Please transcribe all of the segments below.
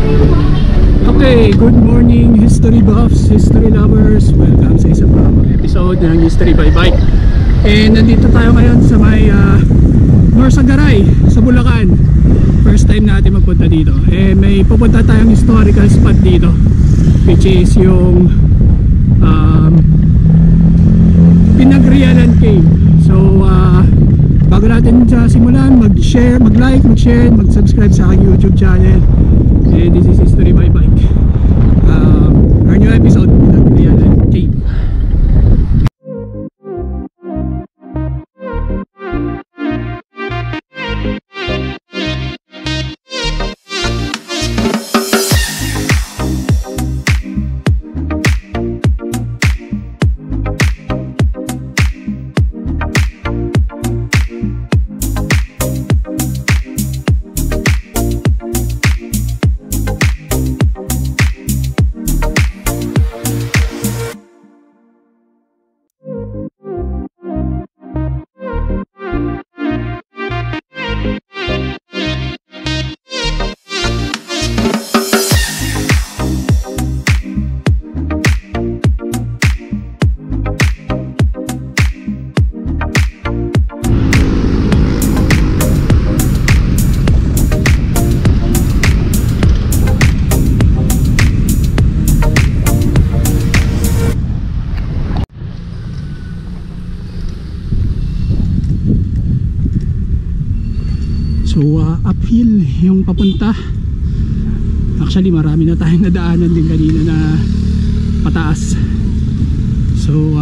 Okay, good morning history buffs, history lovers. Welcome sa isa pang episode ng History by Bike. And nandito tayo ngayon sa may Norsagaray sa Bulacan. First time natin magpunta dito. May pupunta tayong historical spot dito, which is yung Pinagrialan Cave. So bago natin simulan, mag-share, mag-like, mag-share, mag-subscribe sa aking YouTube channel. And this is History by Bike. Our new episode, Pinagrialan Cave. So uphill yung papunta. Actually marami na tayong nadaanan din kanina na pataas. So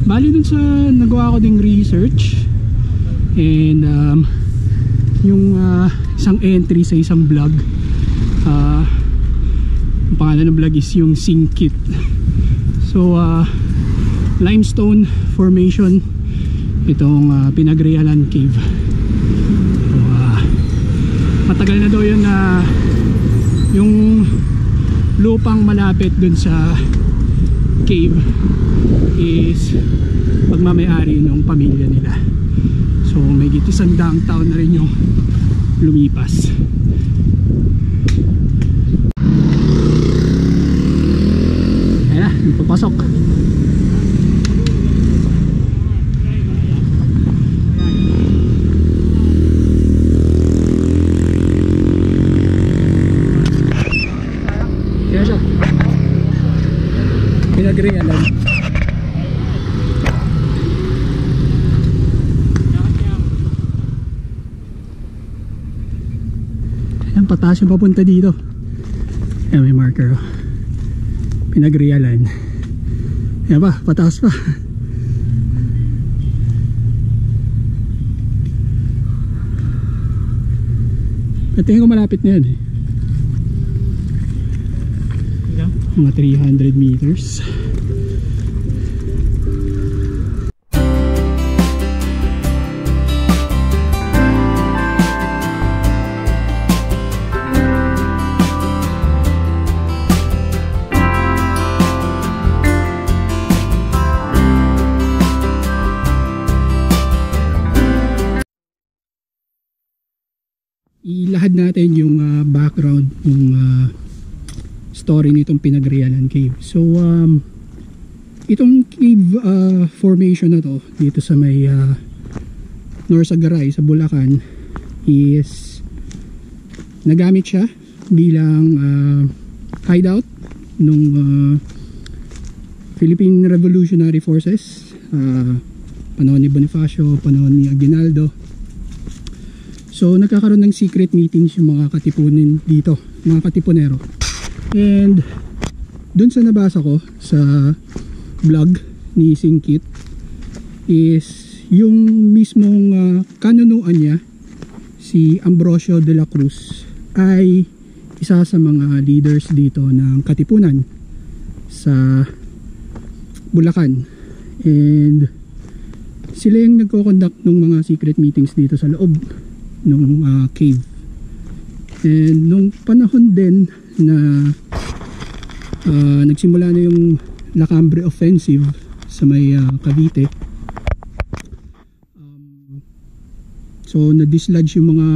bali dun sa nagawa ko ding research and yung isang entry sa isang vlog, ang pangalan ng vlog is yung Singkit. So limestone formation itong Pinagrialan Cave. So, matagal na daw yun na yung lupang malapit dun sa cave is pagmamayari ng pamilya nila. So may isang daang taon na rin yung lumipas. Ayan, papasok. Pinagrialan. Ayan, pataas yung papunta dito. Ayan, may marker. Pinagrialan. Ayan pa, pataas pa. Tingin ko malapit na yun eh. Mga 300 meters. Ilahad natin yung background ng story nitong Pinagrialan Cave. So itong cave formation na to dito sa may Norsagaray sa Bulacan is nagamit siya bilang hideout nung Philippine Revolutionary Forces, panahon ni Bonifacio, panahon ni Aguinaldo. So nagkakaroon ng secret meetings yung mga katipunin dito, mga katipunero. And dun sa nabasa ko sa vlog ni Singkit is yung mismong kanunuan niya, si Ambrosio de la Cruz, ay isa sa mga leaders dito ng katipunan sa Bulacan. And sila yung nagko-conduct ng mga secret meetings dito sa loob ng cave. And nung panahon din na nagsimula na yung Lacambre Offensive sa may Cavite, so na-dislodge yung mga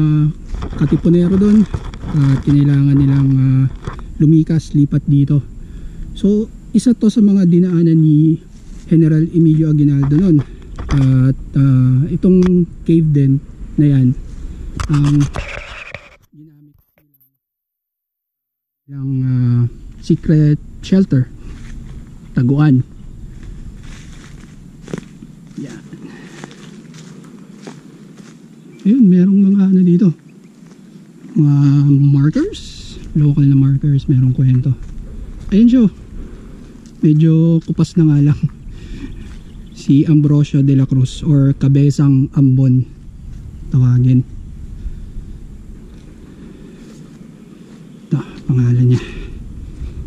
katipunero doon at kinailangan nilang lumikas, lipat dito. So isa to sa mga dinaanan ni General Emilio Aguinaldo noon. At itong cave din na yan ang ginamit ng secret shelter, taguan. Yan. Ayun, merong mga ano dito, mga markers, local na markers, merong kwento. Ayun siya, medyo kupas na nga lang. Si Ambrosio de la Cruz or Cabezang Ambon tawagin. Ito, pangalan niya.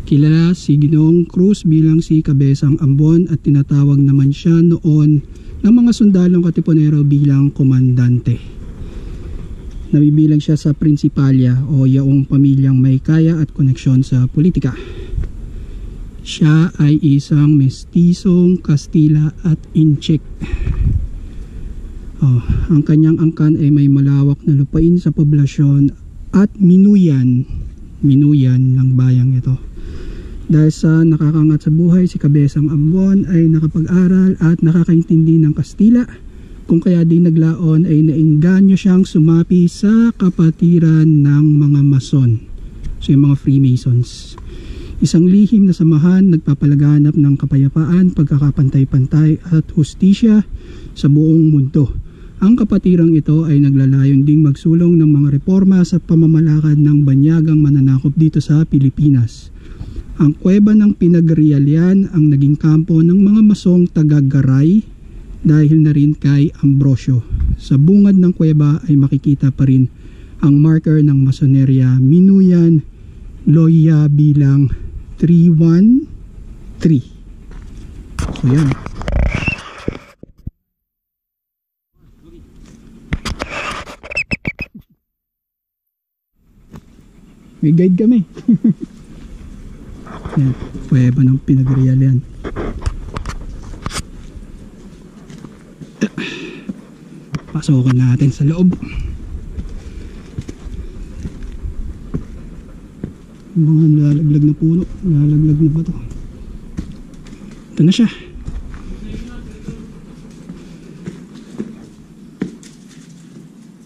Kilala si Ginoong Cruz bilang si Cabezang Ambon at tinatawag naman siya noon ng mga sundalong Katipunero bilang komandante. Nabibilang siya sa Prinsipalya o yaong pamilyang may kaya at koneksyon sa politika. Siya ay isang mestisong Kastila at Inchik. Ang kanyang angkan ay may malawak na lupain sa poblasyon at minuyan ng bayang ito. Dahil sa nakakangat sa buhay, si Cabezang Ambon ay nakapag-aral at nakakaintindi ng Kastila, kung kaya di naglaon ay nainganyo siyang sumapi sa kapatiran ng mga Mason, so yung mga Freemasons. Isang lihim na samahan nagpapalaganap ng kapayapaan, pagkakapantay-pantay at hustisya sa buong mundo. Ang kapatirang ito ay naglalayong ding magsulong ng mga reforma sa pamamalakad ng banyagang mananakop dito sa Pilipinas. Ang kuweba ng Pinagrialian ang naging kampo ng mga Masong taga-Garay dahil na rin kay Ambrosio. Sa bungad ng kuweba ay makikita pa rin ang marker ng Masoneria Minuyan Loya bilang 313. So yan. May guide kami. Yan, kuweba ng Pinagrialian. Pasukan natin sa loob. Mga nalalaglag na puno, nalalaglag na bato. Ito na siya.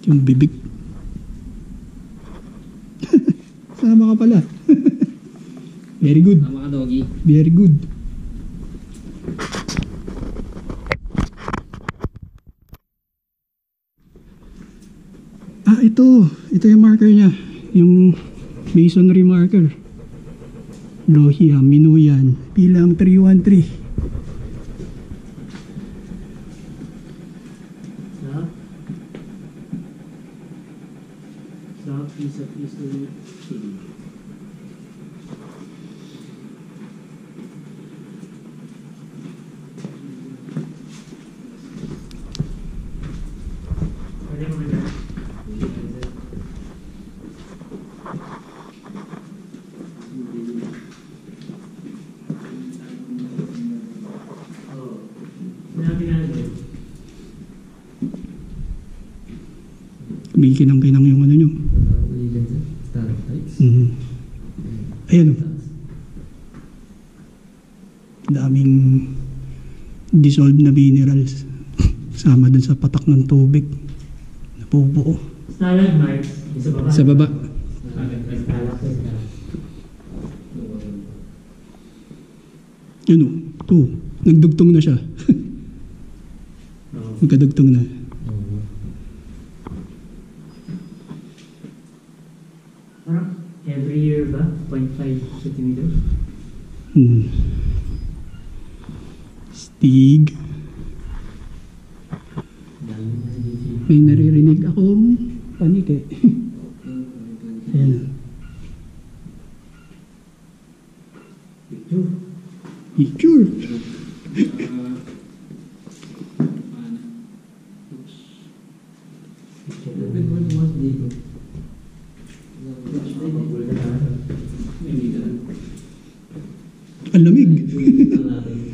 Yung bibig. Sama ka pala. Very good. Sama ka, doggy. Very good. Ito yung marker niya. Yung masonry marker. Lohia, Minuyan, bilang 313. Piece of history. Kinang-kinang yung ano nyo. Ayan o. Daming dissolved na minerals. Sama dun sa patak ng tubig. Napubuo. Stalagmites. Sa baba. Yun o. Ito. Nagdugtong na siya. Magkadugtong na. Every year ba? 0.5 centimeters? Stig. May naririnig akong panik eh. Ayan. Picture. Ang lamig.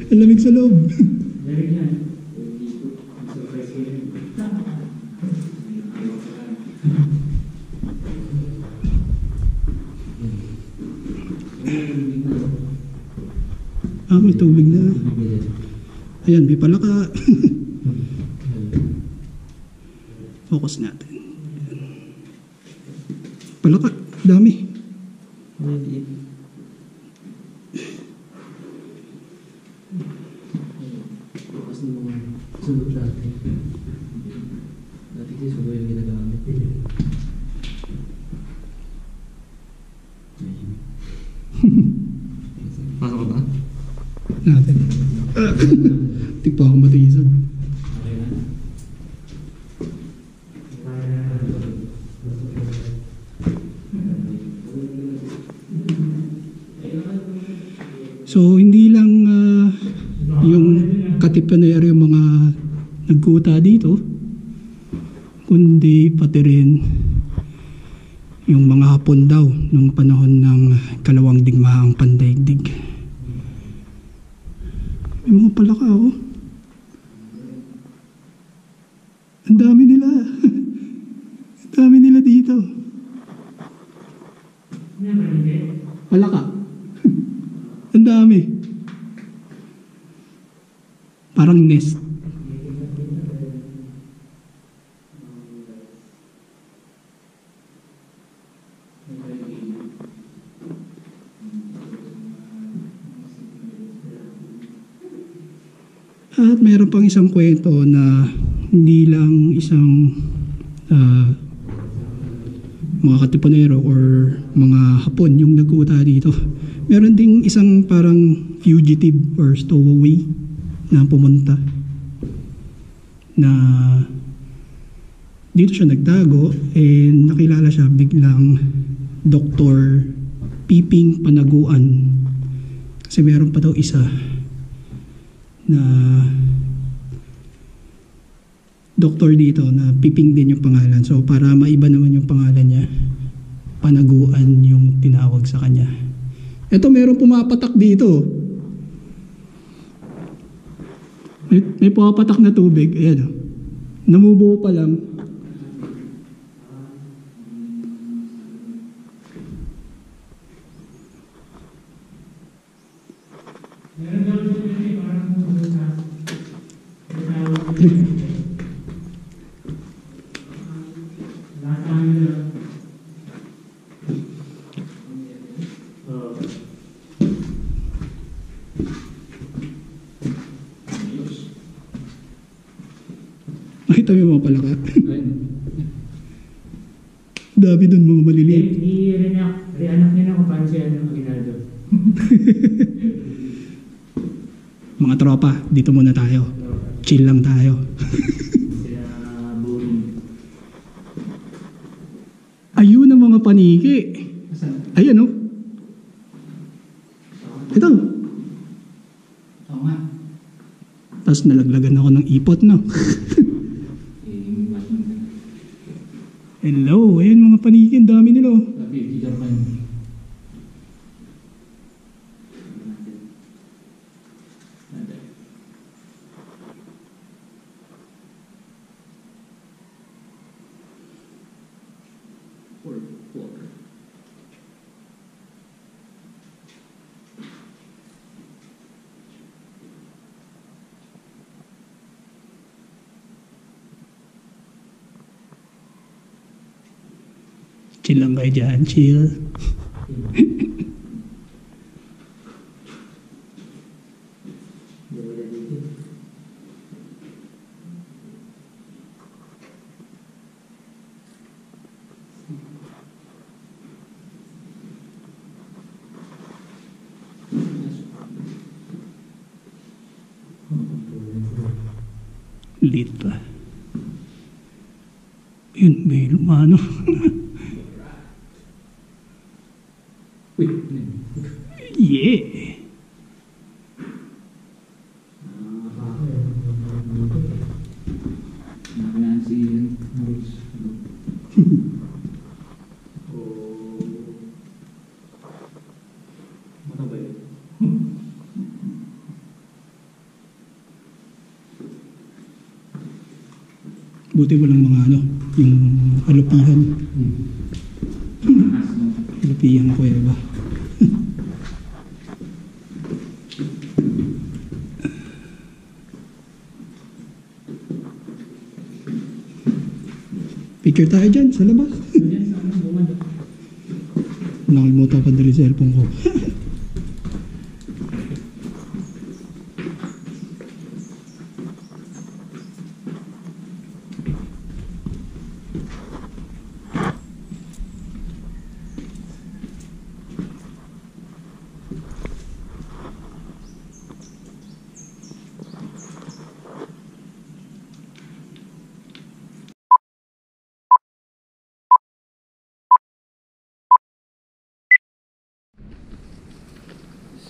Ang lamig sa loob. May tubig na. Ayan, may palaka. Focus natin. Ayan. Palaka, dami. Bukas ng mga sunod dati. Dati kasi sugo yung ginagamit. Pasok ka ba? Natin. Tigpa akong matisan. So, hindi lang yung Katipunero yung mga nagkuta dito, kundi pati rin yung mga Hapon daw nung panahon ng Kalawang Digmaang Pandaigdig. May mga palaka oh. Ang dami nila. Ang dami nila dito. Palaka. Ang dami. Parang nest. At mayroon pang isang kwento na hindi lang isang mga Katipunero or mga Hapon yung nagkuta dito. Meron ding isang parang fugitive or stowaway na pumunta na dito siya nagtago and nakilala siya biglang Dr. Piping Panaguan. Kasi meron pa daw isa na doktor dito na Piping din yung pangalan. So para maiba naman yung pangalan niya, Panaguan yung tinawag sa kanya. Ito meron pumapatak dito. May pumapatak na tubig. Ayan o. Namubuo pa lang. Makita mo yung mga palaka. Dami dun mga maliliit. Re-anak niya na kung paano siya Aguinaldo. Mga tropa, dito muna tayo. Chill lang tayo. Sila boring. Ayun ang mga paniki. Ayan o. Ito. Oo nga. Tapos nalaglagan ako ng ipot, no? Hello, ayan mga paniki. Ang dami nila oh. Chill lang kayo dyan, chill. Lit pa. Yun, may lumano. Yeah. Buti walang mga ano, yung alupihan. Alupihan ko ba? Picture tayo dyan sa labas. Diyan sa ano, bungad. Nakalimutan pa dali cellphone ko.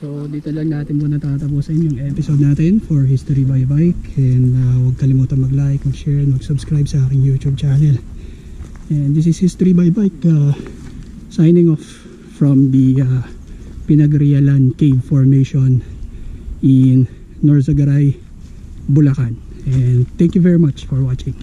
So dito lang natin muna tatapusin yung episode natin for History by Bike, and huwag kalimutan mag-like, mag-share, mag-subscribe sa aking YouTube channel. And this is History by Bike, signing off from the Pinagrialan Cave Formation in Norzagaray, Bulacan. And thank you very much for watching.